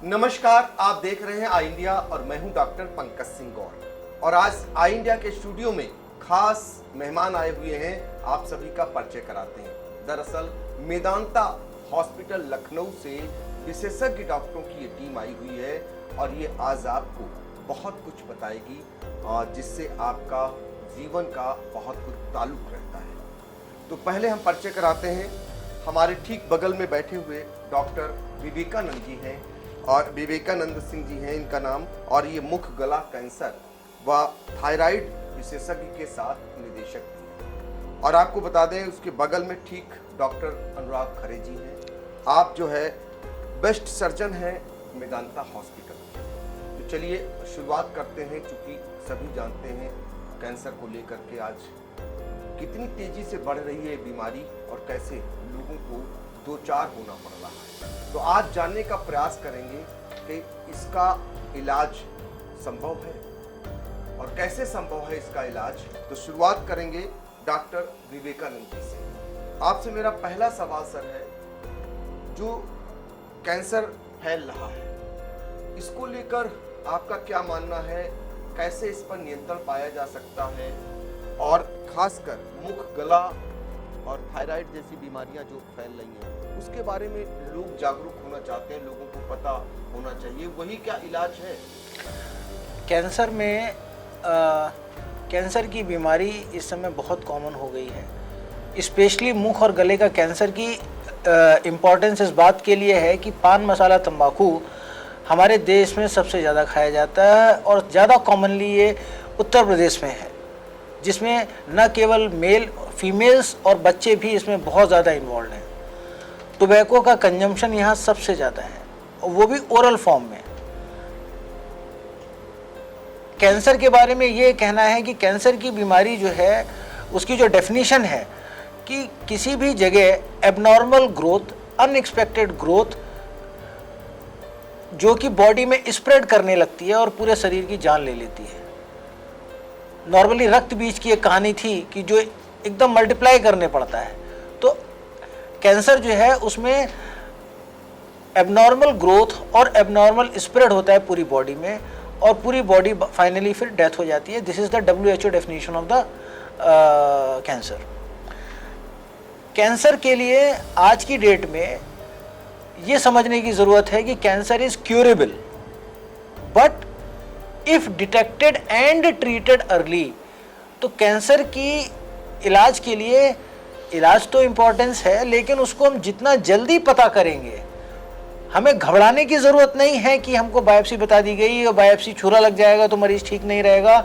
नमस्कार, आप देख रहे हैं आई इंडिया और मैं हूं डॉक्टर पंकज सिंह गौर। और आज आई इंडिया के स्टूडियो में खास मेहमान आए हुए हैं, आप सभी का परिचय कराते हैं। दरअसल मेदांता हॉस्पिटल लखनऊ से विशेषज्ञ डॉक्टरों की ये टीम आई हुई है और ये आज आपको बहुत कुछ बताएगी जिससे आपका जीवन का बहुत कुछ ताल्लुक रहता है। तो पहले हम परिचय कराते हैं। हमारे ठीक बगल में बैठे हुए डॉक्टर विवेकानंद जी हैं और विवेकानंद सिंह जी हैं इनका नाम, और ये मुख गला कैंसर व थायराइड विशेषज्ञ के साथ निदेशक भी हैं। और आपको बता दें उसके बगल में ठीक डॉक्टर अनुराग खरे जी हैं। आप जो है बेस्ट सर्जन हैं मेदांता हॉस्पिटल। तो चलिए शुरुआत करते हैं, क्योंकि सभी जानते हैं कैंसर को लेकर के आज कितनी तेजी से बढ़ रही है बीमारी और कैसे लोगों को दो चार होना पड़ रहा है। तो आज जानने का प्रयास करेंगे कि इसका इलाज संभव है और कैसे संभव है इसका इलाज। तो शुरुआत करेंगे डॉक्टर विवेकानंद जी से। आपसे मेरा पहला सवाल सर है, जो कैंसर फैल रहा है इसको लेकर आपका क्या मानना है, कैसे इस पर नियंत्रण पाया जा सकता है, और खासकर मुख गला और थायराइड जैसी बीमारियां जो फैल रही हैं उसके बारे में लोग जागरूक होना चाहते हैं, लोगों को पता होना चाहिए, वही क्या इलाज है। कैंसर में कैंसर की बीमारी इस समय बहुत कॉमन हो गई है। स्पेशली मुख और गले का कैंसर की इम्पोर्टेंस इस बात के लिए है कि पान मसाला तंबाकू हमारे देश में सबसे ज़्यादा खाया जाता है और ज़्यादा कॉमनली ये उत्तर प्रदेश में है, जिसमें न केवल मेल फीमेल्स और बच्चे भी इसमें बहुत ज़्यादा इन्वॉल्व हैं। टोबैको का कंजम्पशन यहाँ सबसे ज़्यादा है और वो भी ओरल फॉर्म में। कैंसर के बारे में ये कहना है कि कैंसर की बीमारी जो है उसकी जो डेफिनेशन है कि किसी भी जगह एबनॉर्मल ग्रोथ, अनएक्सपेक्टेड ग्रोथ जो कि बॉडी में स्प्रेड करने लगती है और पूरे शरीर की जान ले लेती है। नॉर्मली रक्त बीज की एक कहानी थी कि जो एकदम मल्टीप्लाई करने पड़ता है, तो कैंसर जो है उसमें एबनॉर्मल ग्रोथ और एबनॉर्मल स्प्रेड होता है पूरी बॉडी में और पूरी बॉडी फाइनली फिर डेथ हो जाती है। This is the WHO definition of the cancer. Cancer के लिए आज की डेट में ये समझने की ज़रूरत है कि cancer is curable, but if detected and treated early. तो कैंसर की इलाज के लिए इलाज तो इम्पोर्टेंस है, लेकिन उसको हम जितना जल्दी पता करेंगे, हमें घबराने की ज़रूरत नहीं है कि हमको बायोप्सी बता दी गई और बायोप्सी छुरा लग जाएगा तो मरीज़ ठीक नहीं रहेगा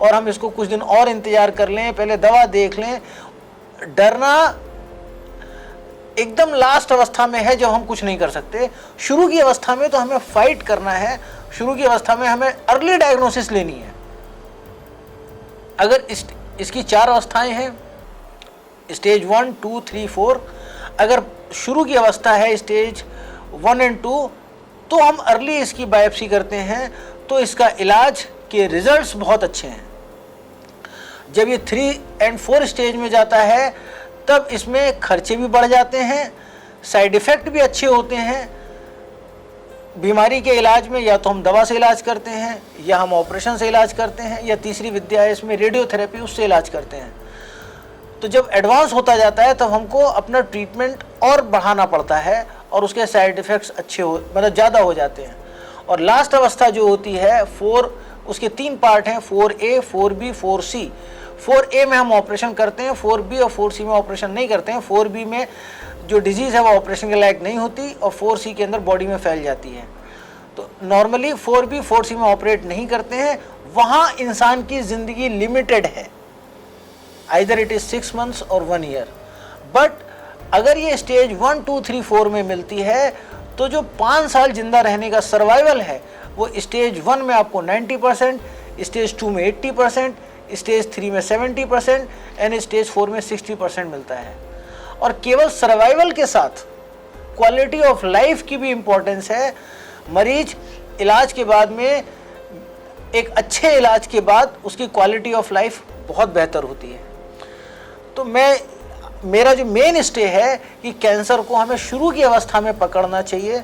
और हम इसको कुछ दिन और इंतज़ार कर लें, पहले दवा देख लें। डरना एकदम लास्ट अवस्था में है जब हम कुछ नहीं कर सकते। शुरू की अवस्था में तो हमें फाइट करना है, शुरू की अवस्था में हमें अर्ली डायग्नोसिस लेनी है। अगर इसकी 4 अवस्थाएं हैं, स्टेज 1, 2, 3, 4। अगर शुरू की अवस्था है स्टेज 1 और 2, तो हम अर्ली इसकी बायोप्सी करते हैं तो इसका इलाज के रिजल्ट्स बहुत अच्छे हैं। जब ये 3 और 4 स्टेज में जाता है तब इसमें खर्चे भी बढ़ जाते हैं, साइड इफ़ेक्ट भी अच्छे होते हैं। बीमारी के इलाज में या तो हम दवा से इलाज करते हैं या हम ऑपरेशन से इलाज करते हैं, या तीसरी विद्या है इसमें रेडियोथेरेपी, उससे इलाज करते हैं। तो जब एडवांस होता जाता है तब हमको अपना ट्रीटमेंट और बढ़ाना पड़ता है और उसके साइड इफ़ेक्ट्स अच्छे मतलब ज़्यादा हो जाते हैं। और लास्ट अवस्था जो होती है 4, उसके 3 पार्ट हैं, 4A, 4B, 4C। 4A में हम ऑपरेशन करते हैं, 4B और 4C में ऑपरेशन नहीं करते हैं। 4B में जो डिजीज़ है वो ऑपरेशन के लायक नहीं होती और 4C के अंदर बॉडी में फैल जाती है। तो नॉर्मली 4B, 4C में ऑपरेट नहीं करते हैं। वहाँ इंसान की ज़िंदगी लिमिटेड है, आइदर इट इज़ 6 मंथ्स और 1 ईयर। बट अगर ये स्टेज 1, 2, 3, 4 में मिलती है तो जो 5 साल जिंदा रहने का सर्वाइवल है वो स्टेज 1 में आपको 90%, स्टेज 2 में 80%, स्टेज 3 में 70% एंड स्टेज 4 में 60% मिलता है। और केवल सर्वाइवल के साथ क्वालिटी ऑफ लाइफ की भी इम्पोर्टेंस है। मरीज इलाज के बाद में, एक अच्छे इलाज के बाद उसकी क्वालिटी ऑफ लाइफ बहुत बेहतर होती है। तो मेरा जो मेन स्टे है कि कैंसर को हमें शुरू की अवस्था में पकड़ना चाहिए,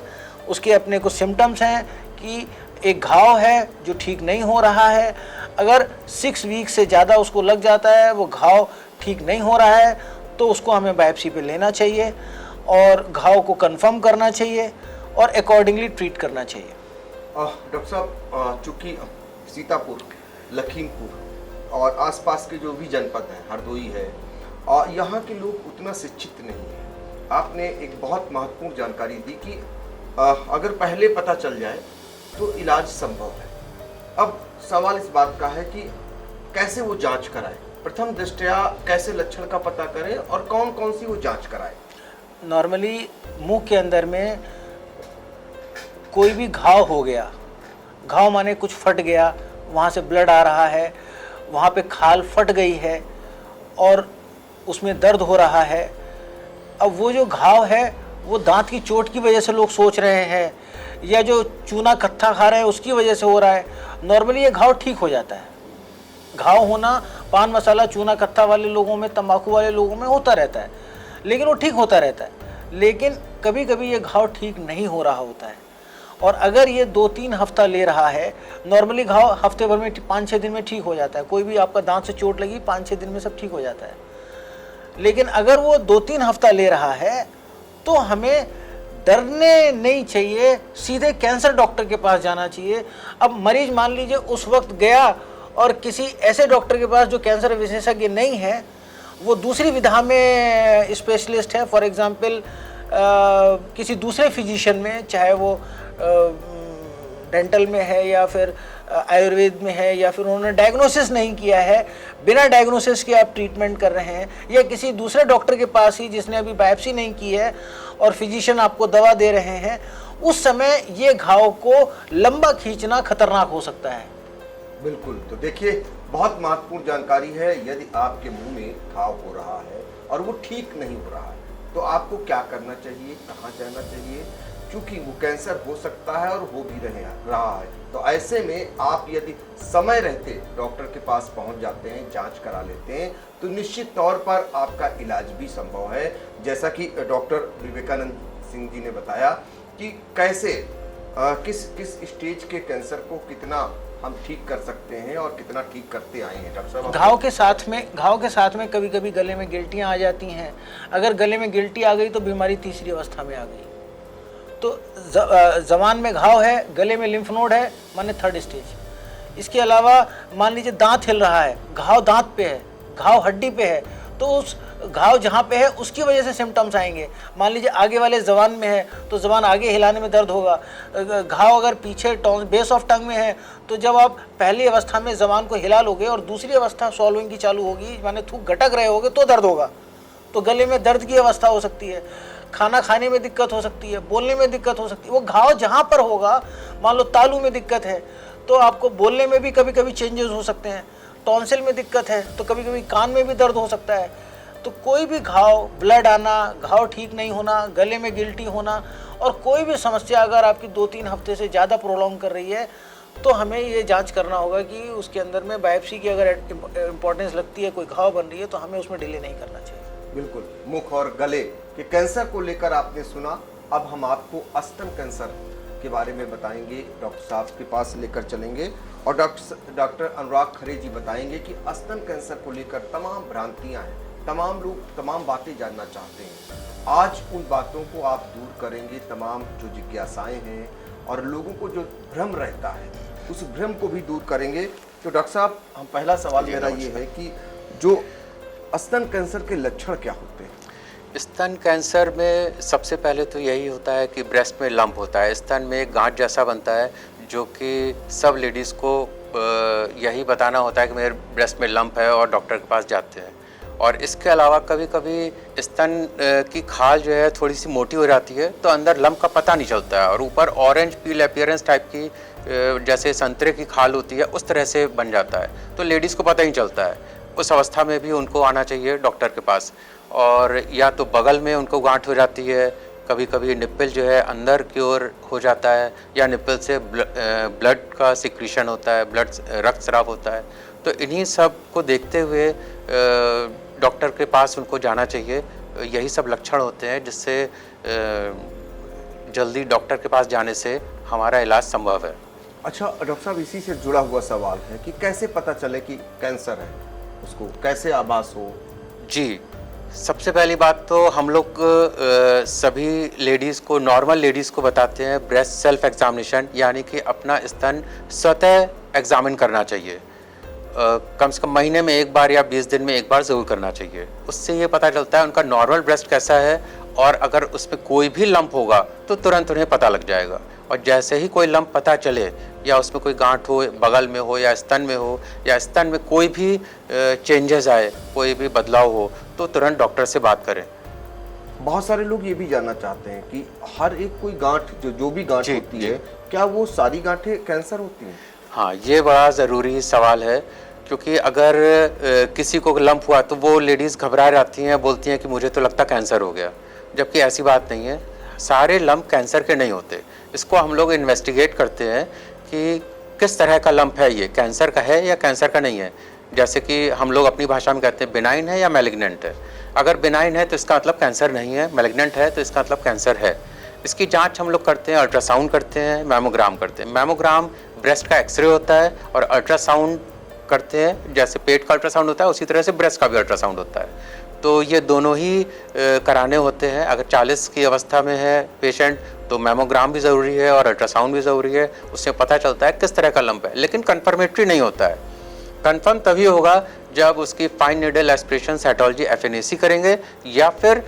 उसके अपने कुछ सिम्टम्स हैं कि एक घाव है जो ठीक नहीं हो रहा है। अगर 6 वीक से ज़्यादा उसको लग जाता है, वो घाव ठीक नहीं हो रहा है, तो उसको हमें बायोप्सी पे लेना चाहिए और घाव को कंफर्म करना चाहिए और अकॉर्डिंगली ट्रीट करना चाहिए। डॉक्टर साहब, चूँकि सीतापुर, लखीमपुर और आसपास के जो भी जनपद हैं, हरदोई है, और यहाँ के लोग उतना शिक्षित नहीं हैं। आपने एक बहुत महत्वपूर्ण जानकारी दी कि अगर पहले पता चल जाए तो इलाज संभव है। अब सवाल इस बात का है कि कैसे वो जांच कराए, प्रथम दृष्टया कैसे लक्षण का पता करें और कौन कौन सी वो जांच कराए। नॉर्मली मुंह के अंदर में कोई भी घाव हो गया, घाव माने कुछ फट गया, वहाँ से ब्लड आ रहा है, वहाँ पे खाल फट गई है और उसमें दर्द हो रहा है। अब वो जो घाव है वो दांत की चोट की वजह से लोग सोच रहे हैं या जो चूना कत्था खा रहे हैं उसकी वजह से हो रहा है। नॉर्मली ये घाव ठीक हो जाता है। घाव होना पान मसाला चूना कत्था वाले लोगों में, तंबाकू वाले लोगों में होता रहता है, लेकिन वो ठीक होता रहता है। लेकिन कभी कभी ये घाव ठीक नहीं हो रहा होता है और अगर ये 2-3 हफ्ता ले रहा है, नॉर्मली घाव हफ्ते भर में 5-6 दिन में ठीक हो जाता है। कोई भी आपका दांत से चोट लगी 5-6 दिन में सब ठीक हो जाता है। लेकिन अगर वो 2-3 हफ्ता ले रहा है तो हमें डरने नहीं चाहिए, सीधे कैंसर डॉक्टर के पास जाना चाहिए। अब मरीज मान लीजिए उस वक्त गया और किसी ऐसे डॉक्टर के पास जो कैंसर विशेषज्ञ नहीं है, वो दूसरी विधा में स्पेशलिस्ट है, फॉर एग्जांपल किसी दूसरे फिजिशियन में, चाहे वो डेंटल में है या फिर आयुर्वेद में है, या फिर उन्होंने डायग्नोसिस नहीं किया है, बिना डायग्नोसिस के आप ट्रीटमेंट कर रहे हैं, या किसी दूसरे डॉक्टर के पास ही जिसने अभी बायोप्सी नहीं की है और फिजिशियन आपको दवा दे रहे हैं, उस समय ये घाव को लंबा खींचना खतरनाक हो सकता है। बिल्कुल। तो देखिए, बहुत महत्वपूर्ण जानकारी है। यदि आपके मुंह में घाव हो रहा है और वो ठीक नहीं हो रहा है तो आपको क्या करना चाहिए, कहाँ जाना चाहिए, क्योंकि वो कैंसर हो सकता है और हो भी रहा है। तो ऐसे में आप यदि समय रहते डॉक्टर के पास पहुंच जाते हैं, जांच करा लेते हैं, तो निश्चित तौर पर आपका इलाज भी संभव है। जैसा कि डॉक्टर विवेकानंद सिंह जी ने बताया कि कैसे किस स्टेज के कैंसर को कितना हम ठीक कर सकते हैं और कितना ठीक करते आए हैं। डॉक्टर साहब, घाव के साथ में कभी कभी गले में गिल्टियाँ आ जाती हैं। अगर गले में गिल्टी आ गई तो बीमारी तीसरी अवस्था में आ गई। तो जबान में घाव है, गले में लिम्फ नोड है, माने 3rd स्टेज। इसके अलावा मान लीजिए दांत हिल रहा है, घाव दांत पे है, घाव हड्डी पे है, तो उस घाव जहाँ पे है उसकी वजह से सिम्टम्स आएंगे। मान लीजिए आगे वाले जबान में है तो जबान आगे हिलाने में दर्द होगा। घाव अगर पीछे बेस ऑफ टंग में है तो जब आप पहली अवस्था में जबान को हिला लोगे और दूसरी अवस्था सॉल्विंग की चालू होगी, माने थूक गटक रहे होगे, तो दर्द होगा। तो गले में दर्द की अवस्था हो सकती है, खाना खाने में दिक्कत हो सकती है, बोलने में दिक्कत हो सकती है। वो घाव जहाँ पर होगा, मान लो तालू में दिक्कत है तो आपको बोलने में भी कभी कभी चेंजेस हो सकते हैं। टॉन्सिल में दिक्कत है तो कभी कभी कान में भी दर्द हो सकता है। तो कोई भी घाव, ब्लड आना, घाव ठीक नहीं होना, गले में गिल्टी होना और कोई भी समस्या अगर आपकी 2-3 हफ्ते से ज़्यादा प्रोलॉन्ग कर रही है तो हमें ये जांच करना होगा कि उसके अंदर में बायोप्सी की अगर इम्पोर्टेंस लगती है, कोई घाव बन रही है, तो हमें उसमें डिले नहीं करना चाहिए। बिल्कुल। मुख और गले के कैंसर को लेकर आपने सुना। अब हम आपको स्तन कैंसर के बारे में बताएंगे, डॉक्टर साहब के पास लेकर चलेंगे और डॉक्टर अनुराग खरे जी बताएंगे कि स्तन कैंसर को लेकर तमाम भ्रांतियां हैं, तमाम लोग तमाम बातें जानना चाहते हैं। आज उन बातों को आप दूर करेंगे, तमाम जो जिज्ञासाएं हैं और लोगों को जो भ्रम रहता है उस भ्रम को भी दूर करेंगे। तो डॉक्टर साहब, हम पहला सवाल मेरा ये है कि जो स्तन कैंसर के लक्षण क्या होते हैं? स्तन कैंसर में सबसे पहले तो यही होता है कि ब्रेस्ट में लंप होता है, स्तन में एक गांठ जैसा बनता है, जो कि सब लेडीज़ को यही बताना होता है कि मेरे ब्रेस्ट में लंप है और डॉक्टर के पास जाते हैं। और इसके अलावा कभी कभी स्तन की खाल जो है थोड़ी सी मोटी हो जाती है तो अंदर लंप का पता नहीं चलता है और ऊपर ऑरेंज पील अपीयरेंस टाइप की जैसे संतरे की खाल होती है उस तरह से बन जाता है, तो लेडीज़ को पता ही चलता है। उस अवस्था में भी उनको आना चाहिए डॉक्टर के पास। और या तो बगल में उनको गांठ हो जाती है, कभी कभी निप्पल जो है अंदर की ओर हो जाता है, या निप्पल से ब्लड का सिक्रीशन होता है, रक्त स्राव होता है। तो इन्हीं सब को देखते हुए डॉक्टर के पास उनको जाना चाहिए। यही सब लक्षण होते हैं जिससे जल्दी डॉक्टर के पास जाने से हमारा इलाज संभव है। अच्छा डॉक्टर साहब, इसी से जुड़ा हुआ सवाल है कि कैसे पता चले कि कैंसर है, उसको कैसे आभास हो? जी, सबसे पहली बात तो हम लोग सभी लेडीज़ को, नॉर्मल लेडीज़ को बताते हैं ब्रेस्ट सेल्फ एग्जामिनेशन, यानी कि अपना स्तन स्वतः एग्जामिन करना चाहिए। कम से कम महीने में एक बार या 20 दिन में एक बार ज़रूर करना चाहिए। उससे ये पता चलता है उनका नॉर्मल ब्रेस्ट कैसा है, और अगर उसमें कोई भी लंप होगा तो तुरंत उन्हें पता लग जाएगा। और जैसे ही कोई लंप पता चले, या उसमें कोई गांठ हो, बगल में हो या स्तन में हो, या स्तन में कोई भी चेंजेस आए, कोई भी बदलाव हो, तो तुरंत डॉक्टर से बात करें। बहुत सारे लोग ये भी जानना चाहते हैं कि हर एक कोई गांठ जो भी गांठ होती है, क्या वो सारी गांठें कैंसर होती हैं? हाँ, ये बड़ा ज़रूरी सवाल है, क्योंकि अगर किसी को लंप हुआ तो वो लेडीज़ घबरा जाती हैं, बोलती हैं कि मुझे तो लगता कैंसर हो गया, जबकि ऐसी बात नहीं है। सारे लंप कैंसर के नहीं होते। इसको हम लोग इन्वेस्टिगेट करते हैं कि किस तरह का लंप है, ये कैंसर का है या कैंसर का नहीं है। जैसे कि हम लोग अपनी भाषा में कहते हैं बिनाइन है या मैलिग्नेंट है। अगर बिनाइन है तो इसका मतलब कैंसर नहीं है, मैलिग्नेंट है तो इसका मतलब कैंसर है। इसकी जांच हम लोग करते हैं, अल्ट्रासाउंड करते हैं, मैमोग्राम करते हैं। मैमोग्राम ब्रेस्ट का एक्सरे होता है, और अल्ट्रासाउंड करते हैं, जैसे पेट का अल्ट्रासाउंड होता है उसी तरह से ब्रेस्ट का भी अल्ट्रासाउंड होता है। तो ये दोनों ही कराने होते हैं। अगर 40 की अवस्था में है पेशेंट तो मैमोग्राम भी ज़रूरी है और अल्ट्रासाउंड भी ज़रूरी है। उससे पता चलता है किस तरह का लंप है, लेकिन कन्फर्मेटरी नहीं होता है। कन्फर्म तभी होगा जब उसकी fine needle aspiration cytology FNAC करेंगे, या फिर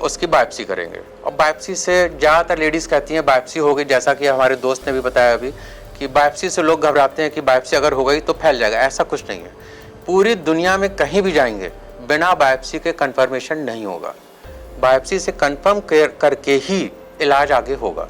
उसकी बायोप्सी करेंगे। और बायोप्सी से ज़्यादातर लेडीज़ कहती हैं बायोप्सी हो गई, जैसा कि हमारे दोस्त ने भी बताया अभी कि बायोप्सी से लोग घबराते हैं कि बायोप्सी अगर हो गई तो फैल जाएगा। ऐसा कुछ नहीं है। पूरी दुनिया में कहीं भी जाएंगे, बिना बायोप्सी के कंफर्मेशन नहीं होगा। बायोप्सी से कंफर्म करके ही इलाज आगे होगा,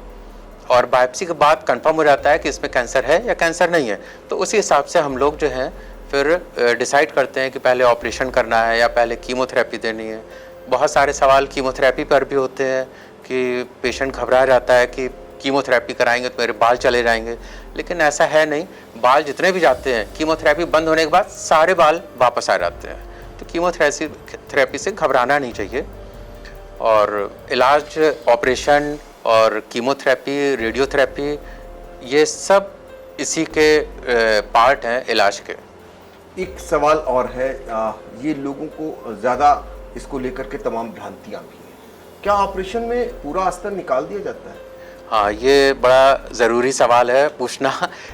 और बायोप्सी के बाद कंफर्म हो जाता है कि इसमें कैंसर है या कैंसर नहीं है। तो उसी हिसाब से हम लोग जो हैं फिर डिसाइड करते हैं कि पहले ऑपरेशन करना है या पहले कीमोथेरेपी देनी है। बहुत सारे सवाल कीमोथेरेपी पर भी होते हैं कि पेशेंट घबरा जाता है कि कीमोथेरेपी कराएंगे तो मेरे बाल चले जाएंगे, लेकिन ऐसा है नहीं। बाल जितने भी जाते हैं, कीमोथेरेपी बंद होने के बाद सारे बाल वापस आ जाते हैं। तो कीमोथेरेपी से घबराना नहीं चाहिए। और इलाज, ऑपरेशन और कीमोथेरेपी, रेडियोथेरेपी, ये सब इसी के पार्ट हैं इलाज के। एक सवाल और है, ये लोगों को ज़्यादा इसको लेकर के तमाम भ्रांतियाँ भी हैं। क्या ऑपरेशन में पूरा स्तन निकाल दिया जाता है? हाँ, ये बड़ा ज़रूरी सवाल है पूछना।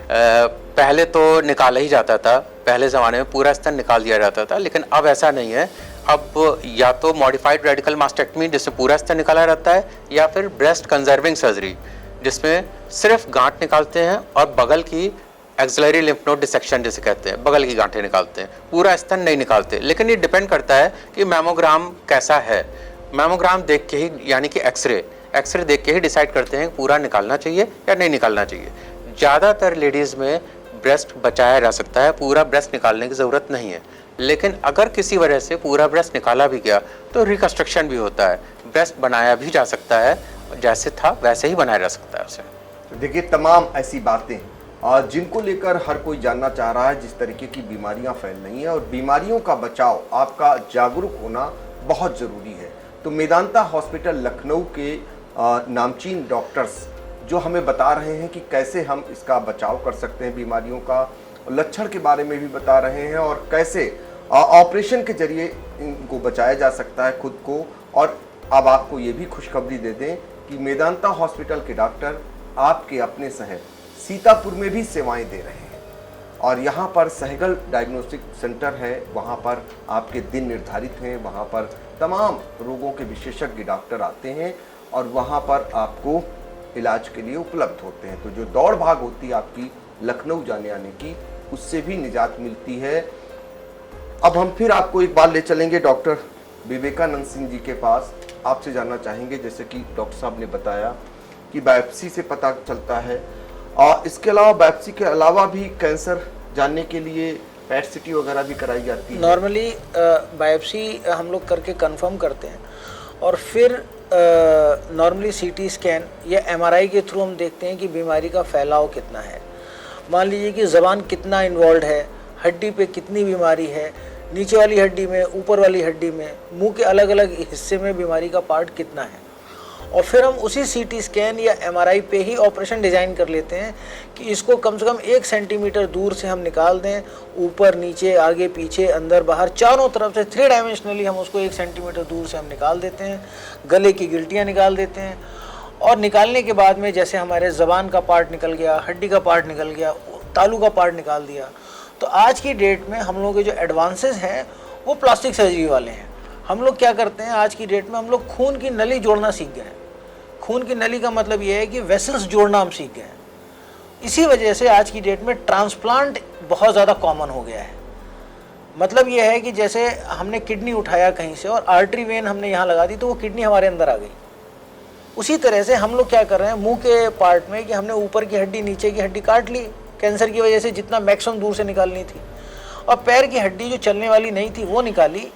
पहले तो निकाला ही जाता था, पहले ज़माने में पूरा स्तन निकाल दिया जाता था, लेकिन अब ऐसा नहीं है। अब या तो मॉडिफाइड रेडिकल मास्टेक्टमी जिसमें पूरा स्तन निकाला जाता है, या फिर ब्रेस्ट कंजर्विंग सर्जरी जिसमें सिर्फ गांठ निकालते हैं और बगल की एक्सिलरी लिम्फ नोड डिसेक्शन जिसे कहते हैं, बगल की गांठें निकालते हैं, पूरा स्तन नहीं निकालते। लेकिन ये डिपेंड करता है कि मैमोग्राम कैसा है। मैमोग्राम देख के ही, यानी कि एक्सरे देख के ही डिसाइड करते हैं पूरा निकालना चाहिए या नहीं निकालना चाहिए। ज़्यादातर लेडीज़ में ब्रेस्ट बचाया जा सकता है, पूरा ब्रेस्ट निकालने की ज़रूरत नहीं है। लेकिन अगर किसी वजह से पूरा ब्रेस्ट निकाला भी गया तो रिकंस्ट्रक्शन भी होता है, ब्रेस्ट बनाया भी जा सकता है, जैसे था वैसे ही बनाया जा सकता है उसे। देखिए, तमाम ऐसी बातें जिनको लेकर हर कोई जानना चाह रहा है, जिस तरीके की बीमारियां फैल रही हैं, और बीमारियों का बचाव, आपका जागरूक होना बहुत ज़रूरी है। तो मेदांता हॉस्पिटल लखनऊ के नामचीन डॉक्टर्स जो हमें बता रहे हैं कि कैसे हम इसका बचाव कर सकते हैं, बीमारियों का लक्षण के बारे में भी बता रहे हैं, और कैसे ऑपरेशन के जरिए इनको बचाया जा सकता है खुद को। और अब आपको ये भी खुशखबरी दे दें कि मेदांता हॉस्पिटल के डॉक्टर आपके अपने शहर सीतापुर में भी सेवाएं दे रहे हैं, और यहाँ पर सहगल डायग्नोस्टिक सेंटर है, वहाँ पर आपके दिन निर्धारित हैं, वहाँ पर तमाम रोगों के विशेषज्ञ डॉक्टर आते हैं और वहाँ पर आपको इलाज के लिए उपलब्ध होते हैं। तो जो दौड़ भाग होती है आपकी लखनऊ जाने आने की, उससे भी निजात मिलती है। अब हम फिर आपको एक बार ले चलेंगे डॉक्टर विवेकानंद सिंह जी के पास। आपसे जानना चाहेंगे, जैसे कि डॉक्टर साहब ने बताया कि बायोप्सी से पता चलता है, और इसके अलावा बायोप्सी के अलावा भी कैंसर जानने के लिए पैट सिटी वगैरह भी कराई जाती है। नॉर्मली बायोप्सी हम लोग करके कंफर्म करते हैं, और फिर नॉर्मली CT स्कैन या MRI के थ्रू हम देखते हैं कि बीमारी का फैलाव कितना है। मान लीजिए कि ज़बान कितना इन्वॉल्व है, हड्डी पे कितनी बीमारी है, नीचे वाली हड्डी में, ऊपर वाली हड्डी में, मुंह के अलग अलग हिस्से में बीमारी का पार्ट कितना है। और फिर हम उसी CT स्कैन या MRI पे ही ऑपरेशन डिज़ाइन कर लेते हैं कि इसको कम से कम 1 सेंटीमीटर दूर से हम निकाल दें, ऊपर नीचे आगे पीछे अंदर बाहर चारों तरफ से 3 डायमेंशनली हम उसको 1 सेंटीमीटर दूर से हम निकाल देते हैं, गले की गिल्टियाँ निकाल देते हैं। और निकालने के बाद में जैसे हमारे ज़बान का पार्ट निकल गया, हड्डी का पार्ट निकल गया, तालू का पार्ट निकाल दिया। तो आज की डेट में हम लोगों के जो एडवांसेस हैं वो प्लास्टिक सर्जरी वाले हैं। हम लोग क्या करते हैं आज की डेट में, हम लोग खून की नली जोड़ना सीख गए हैं। खून की नली का मतलब ये है कि वेसल्स जोड़ना हम सीख गए हैं। इसी वजह से आज की डेट में ट्रांसप्लांट बहुत ज़्यादा कॉमन हो गया है। मतलब ये है कि जैसे हमने किडनी उठाया कहीं से और आर्टरी वेन हमने यहाँ लगा दी तो वो किडनी हमारे अंदर आ गई। उसी तरह से हम लोग क्या कर रहे हैं मुंह के पार्ट में कि हमने ऊपर की हड्डी नीचे की हड्डी काट ली कैंसर की वजह से, जितना मैक्सिमम दूर से निकालनी थी, और पैर की हड्डी जो चलने वाली नहीं थी वो निकाली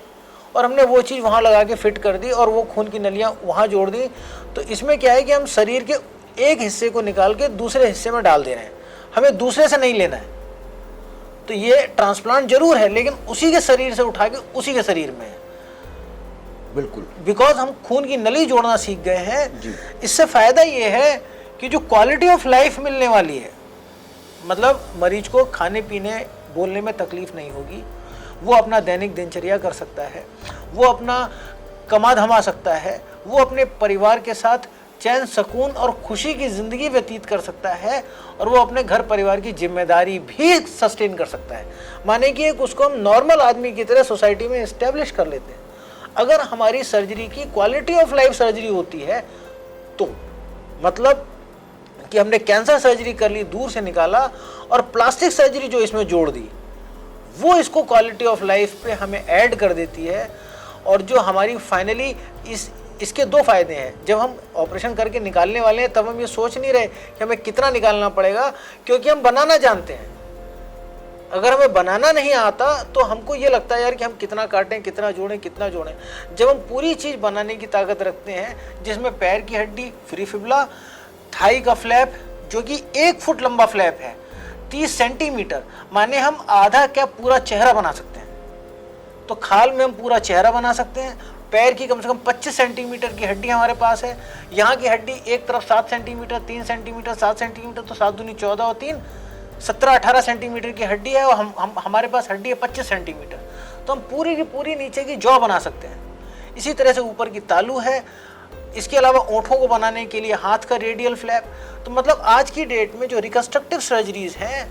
और हमने वो चीज़ वहाँ लगा के फिट कर दी और वो खून की नलियाँ वहाँ जोड़ दी। तो इसमें क्या है कि हम शरीर के एक हिस्से को निकाल के दूसरे हिस्से में डाल दे रहे हैं, हमें दूसरे से नहीं लेना है। तो ये ट्रांसप्लांट जरूर है लेकिन उसी के शरीर से उठा के उसी के शरीर में है। बिल्कुल, बिकॉज हम खून की नली जोड़ना सीख गए हैं। इससे फायदा ये है कि जो क्वालिटी ऑफ लाइफ मिलने वाली है, मतलब मरीज को खाने पीने बोलने में तकलीफ नहीं होगी, वो अपना दैनिक दिनचर्या कर सकता है, वो अपना कमा धमा सकता है, वो अपने परिवार के साथ चैन सुकून और खुशी की ज़िंदगी व्यतीत कर सकता है और वो अपने घर परिवार की जिम्मेदारी भी सस्टेन कर सकता है। माने कि एक उसको हम नॉर्मल आदमी की तरह सोसाइटी में इस्टेब्लिश कर लेते हैं। अगर हमारी सर्जरी की क्वालिटी ऑफ लाइफ सर्जरी होती है तो मतलब कि हमने कैंसर सर्जरी कर ली, दूर से निकाला, और प्लास्टिक सर्जरी जो इसमें जोड़ दी वो इसको क्वालिटी ऑफ लाइफ पे हमें ऐड कर देती है। और जो हमारी फाइनली इसके 2 फायदे हैं। जब हम ऑपरेशन करके निकालने वाले हैं तब हम ये सोच नहीं रहे कि हमें कितना निकालना पड़ेगा, क्योंकि हम बनाना जानते हैं। अगर हमें बनाना नहीं आता तो हमको ये लगता है यार कि हम कितना काटें, कितना जोड़ें, कितना जोड़ें। जब हम पूरी चीज़ बनाने की ताकत रखते हैं, जिसमें पैर की हड्डी, फ्री फिबुला, थाई का फ्लैप जो कि 1 फुट लंबा फ्लैप है, 30 सेंटीमीटर, माने हम आधा क्या पूरा चेहरा बना सकते हैं। तो खाल में हम पूरा चेहरा बना सकते हैं। पैर की कम से कम 25 सेंटीमीटर की हड्डी हमारे पास है। यहाँ की हड्डी एक तरफ 7 सेंटीमीटर, 3 सेंटीमीटर, 7 सेंटीमीटर, तो 7 दूनी 14 और 3 17-18 सेंटीमीटर की हड्डी है, और हमारे पास हड्डी है 25 सेंटीमीटर। तो हम पूरी की पूरी नीचे की जॉ बना सकते हैं। इसी तरह से ऊपर की तालू है। इसके अलावा ओंठों को बनाने के लिए हाथ का रेडियल फ्लैप। तो मतलब आज की डेट में जो रिकंस्ट्रक्टिव सर्जरीज हैं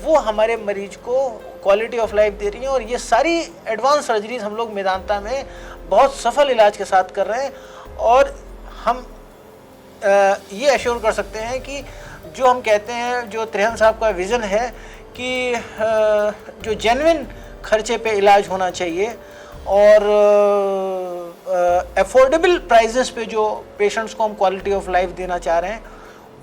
वो हमारे मरीज को क्वालिटी ऑफ लाइफ दे रही हैं, और ये सारी एडवांस सर्जरीज हम लोग मेदांता में बहुत सफल इलाज के साथ कर रहे हैं। और हम ये एश्योर कर सकते हैं कि जो हम कहते हैं, जो त्रेहन साहब का विज़न है कि जो जेन्युइन खर्चे पे इलाज होना चाहिए और अफोर्डेबल प्राइजेस पे जो पेशेंट्स को हम क्वालिटी ऑफ लाइफ देना चाह रहे हैं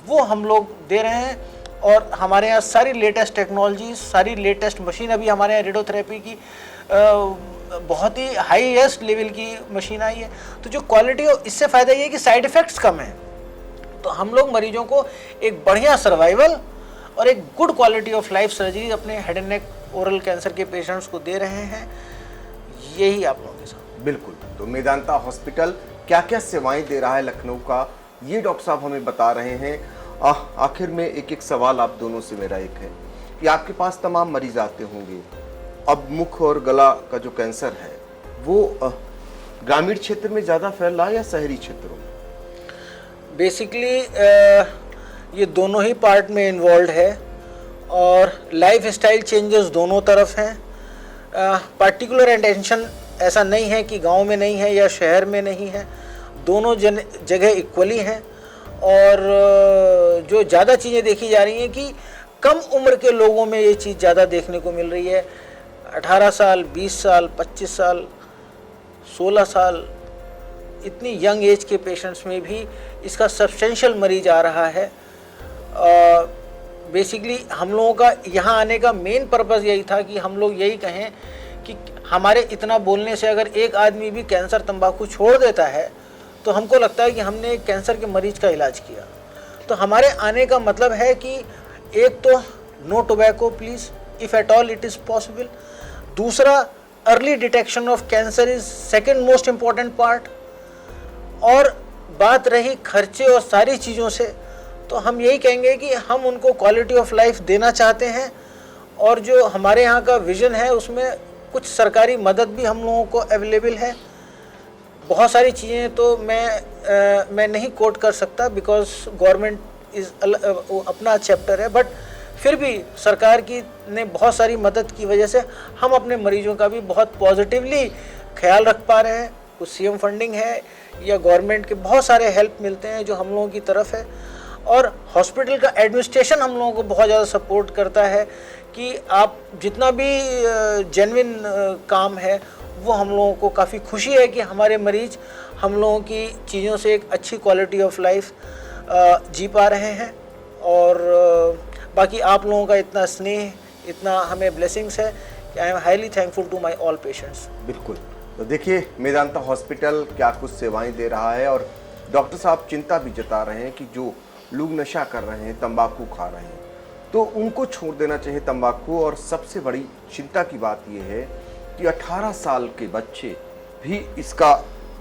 वो हम लोग दे रहे हैं। और हमारे यहाँ सारी लेटेस्ट टेक्नोलॉजी, सारी लेटेस्ट मशीन, अभी हमारे यहाँ रेडियोथेरेपी की बहुत ही हाईएस्ट लेवल की मशीन आई है। तो जो क्वालिटी, इससे फ़ायदा ये है कि साइड इफ़ेक्ट्स कम हैं। तो हम लोग मरीजों को एक बढ़िया सर्वाइवल और एक good quality of life surgery अपने head and neck oral cancer के पेशेंट्स को दे रहे हैं। यही आप लोगों के साथ। बिल्कुल। तो मेदांता हॉस्पिटल क्या क्या सेवाएं दे रहा है लखनऊ का, ये डॉक्टर साहब हमें बता रहे हैं। आखिर में एक सवाल आप दोनों से मेरा एक है कि आपके पास तमाम मरीज आते होंगे, अब मुख और गला का जो कैंसर है वो ग्रामीण क्षेत्र में ज़्यादा फैल रहा है या शहरी क्षेत्रों में? बेसिकली ये दोनों ही पार्ट में इन्वॉल्व है और लाइफ स्टाइल चेंजेस दोनों तरफ हैं। पार्टिकुलर अटेंशन ऐसा नहीं है कि गांव में नहीं है या शहर में नहीं है, दोनों जगह इक्वली हैं। और जो ज़्यादा चीज़ें देखी जा रही हैं कि कम उम्र के लोगों में ये चीज़ ज़्यादा देखने को मिल रही है। 18 साल, 20 साल, 25 साल, 16 साल, इतनी यंग एज के पेशेंट्स में भी इसका सब्सटेंशियल मरीज आ रहा है। बेसिकली हम लोगों का यहाँ आने का मेन पर्पज़ यही था कि हम लोग यही कहें कि हमारे इतना बोलने से अगर एक आदमी भी कैंसर तंबाकू छोड़ देता है तो हमको लगता है कि हमने एक कैंसर के मरीज का इलाज किया। तो हमारे आने का मतलब है कि एक तो no tobacco please if at all it is possible. दूसरा, early detection of cancer is second most important part. और बात रही खर्चे और सारी चीज़ों से, तो हम यही कहेंगे कि हम उनको क्वालिटी ऑफ लाइफ देना चाहते हैं, और जो हमारे यहाँ का विज़न है उसमें कुछ सरकारी मदद भी हम लोगों को अवेलेबल है। बहुत सारी चीज़ें तो मैं नहीं कोट कर सकता बिकॉज गवर्नमेंट इज़ अपना चैप्टर है, बट फिर भी सरकार की ने बहुत सारी मदद की वजह से हम अपने मरीजों का भी बहुत पॉजिटिवली ख्याल रख पा रहे हैं। कुछ सीएम फंडिंग है या गवर्नमेंट के बहुत सारे हेल्प मिलते हैं जो हम लोगों की तरफ है, और हॉस्पिटल का एडमिनिस्ट्रेशन हम लोगों को बहुत ज़्यादा सपोर्ट करता है कि आप जितना भी जेन्युइन काम है वो हम लोगों को काफ़ी खुशी है कि हमारे मरीज हम लोगों की चीज़ों से एक अच्छी क्वालिटी ऑफ लाइफ जी पा रहे हैं। और बाकी आप लोगों का इतना स्नेह, इतना हमें ब्लेसिंग्स है कि I am highly thankful to my all patients. बिल्कुल। तो देखिए मेदांता हॉस्पिटल क्या कुछ सेवाएं दे रहा है, और डॉक्टर साहब चिंता भी जता रहे हैं कि जो लोग नशा कर रहे हैं, तंबाकू खा रहे हैं, तो उनको छोड़ देना चाहिए तंबाकू। और सबसे बड़ी चिंता की बात यह है कि 18 साल के बच्चे भी इसका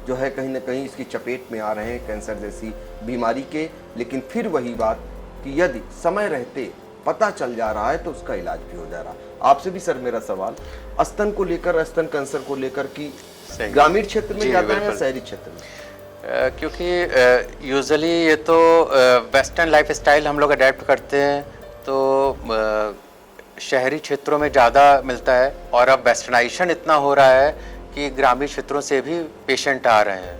जो है कहीं ना कहीं इसकी चपेट में आ रहे हैं, कैंसर जैसी बीमारी के। लेकिन फिर वही बात कि यदि समय रहते पता चल जा रहा है तो उसका इलाज भी हो जा रहा है। आपसे भी सर मेरा सवाल स्तन को लेकर, स्तन कैंसर को लेकर कि ग्रामीण क्षेत्र में ज़्यादा है या शहरी क्षेत्र में? क्योंकि यूजुअली ये तो वेस्टर्न लाइफस्टाइल हम लोग अडेप्ट करते हैं, तो शहरी क्षेत्रों में ज़्यादा मिलता है, और अब वेस्टर्नाइजेशन इतना हो रहा है कि ग्रामीण क्षेत्रों से भी पेशेंट आ रहे हैं।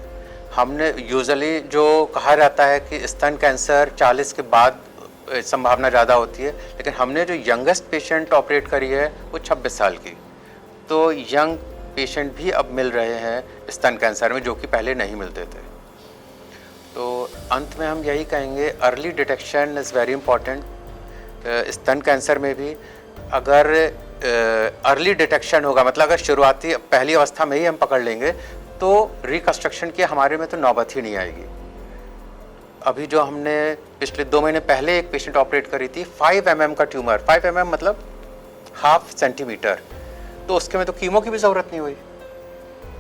हमने यूजुअली जो कहा जाता है कि स्तन कैंसर 40 के बाद संभावना ज़्यादा होती है, लेकिन हमने जो यंगेस्ट पेशेंट ऑपरेट करी है वो 26 साल की। तो यंग पेशेंट भी अब मिल रहे हैं स्तन कैंसर में, जो कि पहले नहीं मिलते थे। तो अंत में हम यही कहेंगे, early detection is very important. स्तन कैंसर में भी अगर अर्ली डिटेक्शन होगा, मतलब अगर शुरुआती पहली अवस्था में ही हम पकड़ लेंगे, तो रिकंस्ट्रक्शन की हमारे में तो नौबत ही नहीं आएगी। अभी जो हमने पिछले 2 महीने पहले एक पेशेंट ऑपरेट करी थी, 5 mm का ट्यूमर, 5 mm मतलब ½ सेंटीमीटर, तो उसके में तो कीमो की भी ज़रूरत नहीं हुई।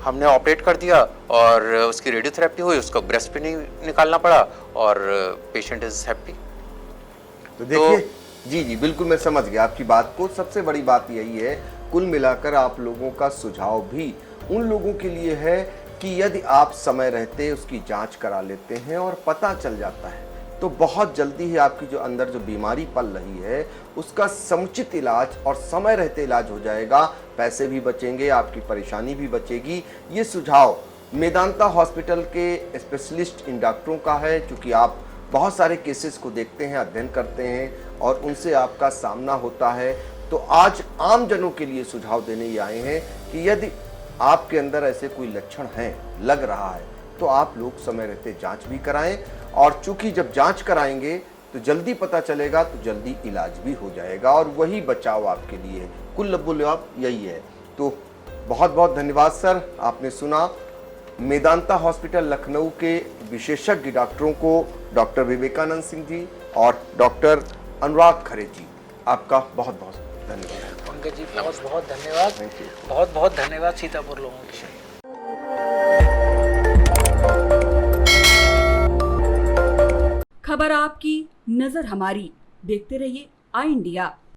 हमने ऑपरेट कर दिया और उसकी रेडियोथेरेपी हुई, उसको ब्रेस्ट भी नहीं निकालना पड़ा, और पेशेंट इज़ हैप्पी। तो देखिए जी बिल्कुल मैं समझ गया आपकी बात को। सबसे बड़ी बात यही है, कुल मिलाकर आप लोगों का सुझाव भी उन लोगों के लिए है कि यदि आप समय रहते उसकी जांच करा लेते हैं और पता चल जाता है तो बहुत जल्दी ही आपकी जो अंदर जो बीमारी पल रही है उसका समुचित इलाज और समय रहते इलाज हो जाएगा। पैसे भी बचेंगे, आपकी परेशानी भी बचेगी। ये सुझाव मेदांता हॉस्पिटल के स्पेशलिस्ट इन डॉक्टरों का है, क्योंकि आप बहुत सारे केसेस को देखते हैं, अध्ययन करते हैं और उनसे आपका सामना होता है। तो आज आम जनों के लिए सुझाव देने ही आए हैं कि यदि आपके अंदर ऐसे कोई लक्षण हैं, लग रहा है, तो आप लोग समय रहते जांच भी कराएं, और चूंकि जब जांच कराएंगे तो जल्दी पता चलेगा तो जल्दी इलाज भी हो जाएगा, और वही बचाव आपके लिए है। कुल लब्बुल-लबाब यही है। तो बहुत बहुत धन्यवाद सर, आपने सुना मेदांता हॉस्पिटल लखनऊ के विशेषज्ञ डॉक्टरों को, डॉक्टर विवेकानंद सिंह जी और डॉक्टर अनुराग खरे जी, आपका बहुत बहुत धन्यवाद। पंकज जी बहुत बहुत धन्यवाद, बहुत बहुत धन्यवाद सीतापुर लोगों के। खबर आपकी, नजर हमारी। देखते रहिए आई इंडिया।